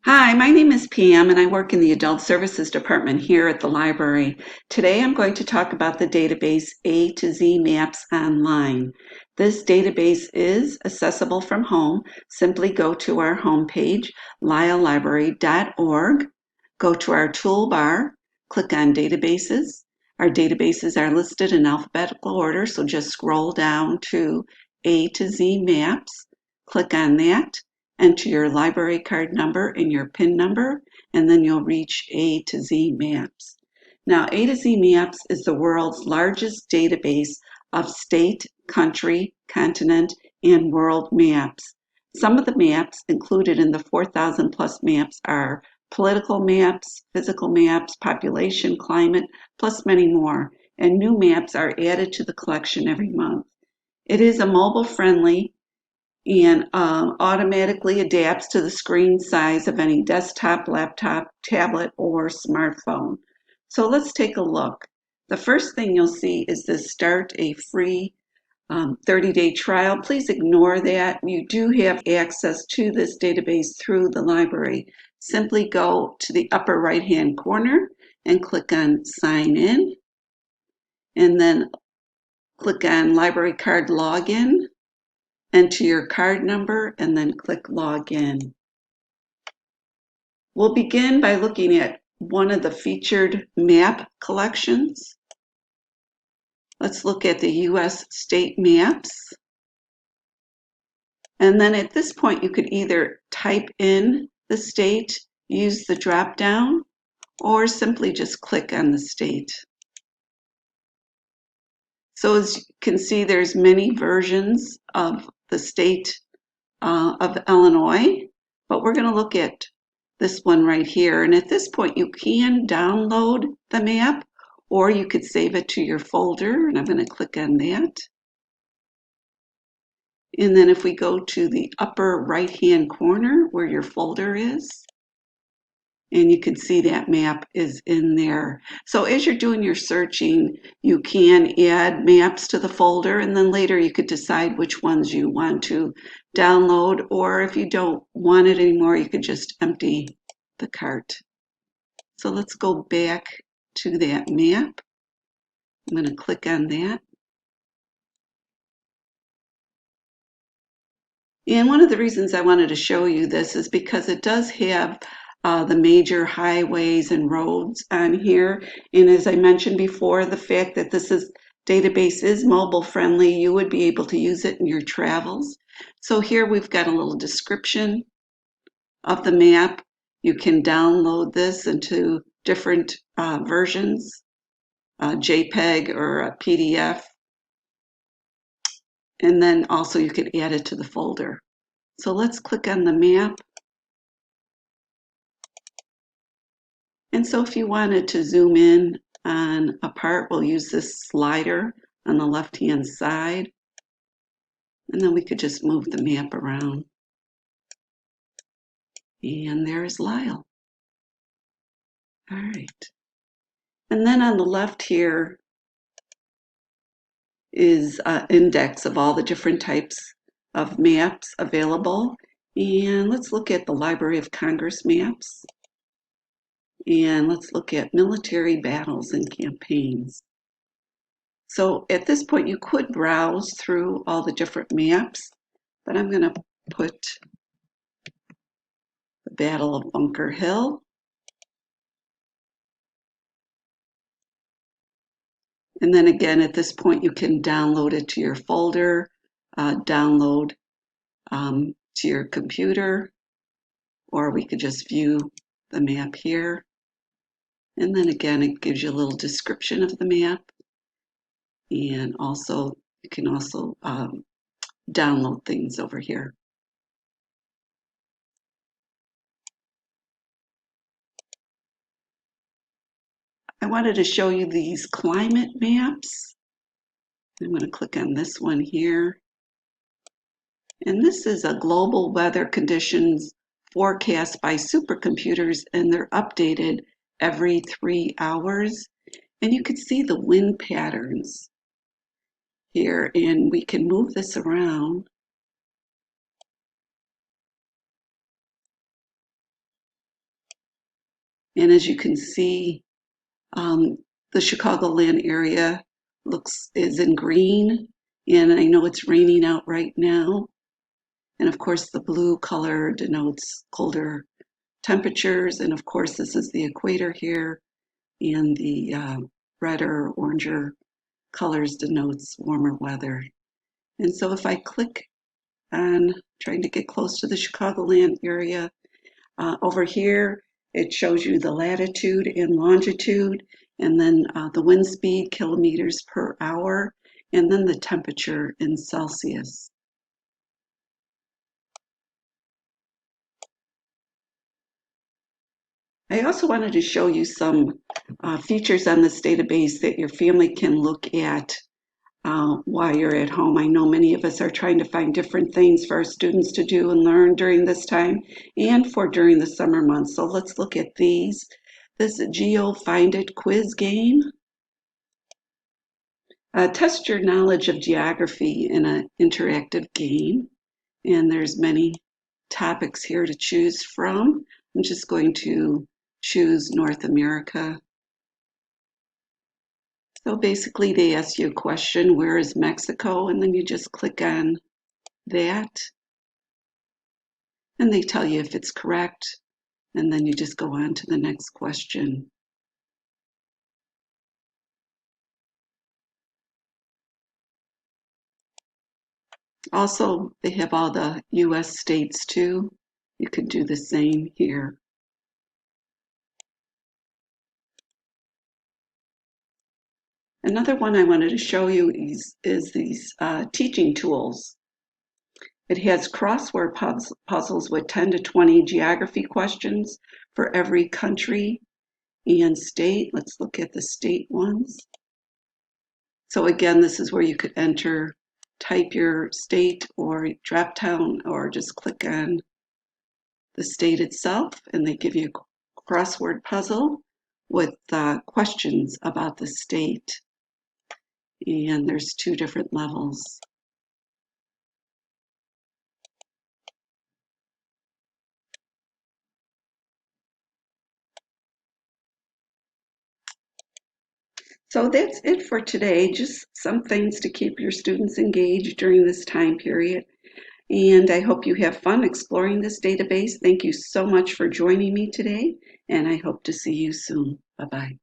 Hi, my name is Pam and I work in the Adult Services Department here at the library. Today I'm going to talk about the database AtoZ Maps Online. This database is accessible from home. Simply go to our homepage, lyalllibrary.org, go to our toolbar, click on Databases. Our databases are listed in alphabetical order, so just scroll down to AtoZ Maps, click on that. Enter your library card number and your PIN number, and then you'll reach AtoZ Maps. Now, AtoZ Maps is the world's largest database of state, country, continent, and world maps. Some of the maps included in the 4,000 plus maps are political maps, physical maps, population, climate, plus many more. And new maps are added to the collection every month. It is a mobile friendly and automatically adapts to the screen size of any desktop, laptop, tablet, or smartphone. So let's take a look. The first thing you'll see is this start a free 30-day trial. Please ignore that. You do have access to this database through the library. Simply go to the upper right-hand corner and click on Sign In, and then click on Library Card Login. Enter your card number and then click Login. We'll begin by looking at one of the featured map collections. Let's look at the U.S. state maps. And then at this point, you could either type in the state, use the drop down, or simply just click on the state. So as you can see, there's many versions of the state of Illinois, but we're going to look at this one right here. And at this point, you can download the map, or you could save it to your folder, and I'm going to click on that. And then if we go to the upper right-hand corner where your folder is, and you can see that map is in there. So as you're doing your searching, you can add maps to the folder, and then later you could decide which ones you want to download, or if you don't want it anymore, you could just empty the cart. So let's go back to that map. I'm going to click on that. And one of the reasons I wanted to show you this is because it does have the major highways and roads on here. And as I mentioned before, the fact that this database is mobile friendly, you would be able to use it in your travels. So here we've got a little description of the map. You can download this into different versions, JPEG or a PDF. And then also you could add it to the folder. So let's click on the map. And so if you wanted to zoom in on a part, we'll use this slider on the left-hand side. And then we could just move the map around. And there's Lyle. All right. And then on the left here is an index of all the different types of maps available. And let's look at the Library of Congress maps. And let's look at military battles and campaigns. So at this point, you could browse through all the different maps, but I'm going to put the Battle of Bunker Hill. And then again, at this point, you can download it to your folder, download to your computer, or we could just view the map here. And then again, it gives you a little description of the map. And also, you can also download things over here. I wanted to show you these climate maps. I'm going to click on this one here. And this is a global weather conditions forecast by supercomputers, and they're updated every 3 hours. And you can see the wind patterns here, and we can move this around. And as you can see, the Chicagoland area is in green, and I know it's raining out right now. And of course, the blue color denotes colder temperatures, and of course, this is the equator here, and the red or oranger colors denotes warmer weather. And so if I click on trying to get close to the Chicagoland area, over here, it shows you the latitude and longitude, and then the wind speed, kilometers per hour, and then the temperature in Celsius. I also wanted to show you some features on this database that your family can look at while you're at home. I know many of us are trying to find different things for our students to do and learn during this time and for during the summer months. So let's look at these. This Geo Find It quiz game. Test your knowledge of geography in an interactive game. And there's many topics here to choose from. I'm just going to choose North America. So basically they ask you a question, where is Mexico? And then you just click on that. And they tell you if it's correct. And then you just go on to the next question. Also, they have all the US states too. You could do the same here. Another one I wanted to show you is these teaching tools. It has crossword puzzles with 10 to 20 geography questions for every country and state. Let's look at the state ones. So again, this is where you could type your state or drop down or just click on the state itself, and they give you a crossword puzzle with questions about the state. And there's 2 different levels. So that's it for today. Just some things to keep your students engaged during this time period. And I hope you have fun exploring this database. Thank you so much for joining me today, and I hope to see you soon. Bye-bye.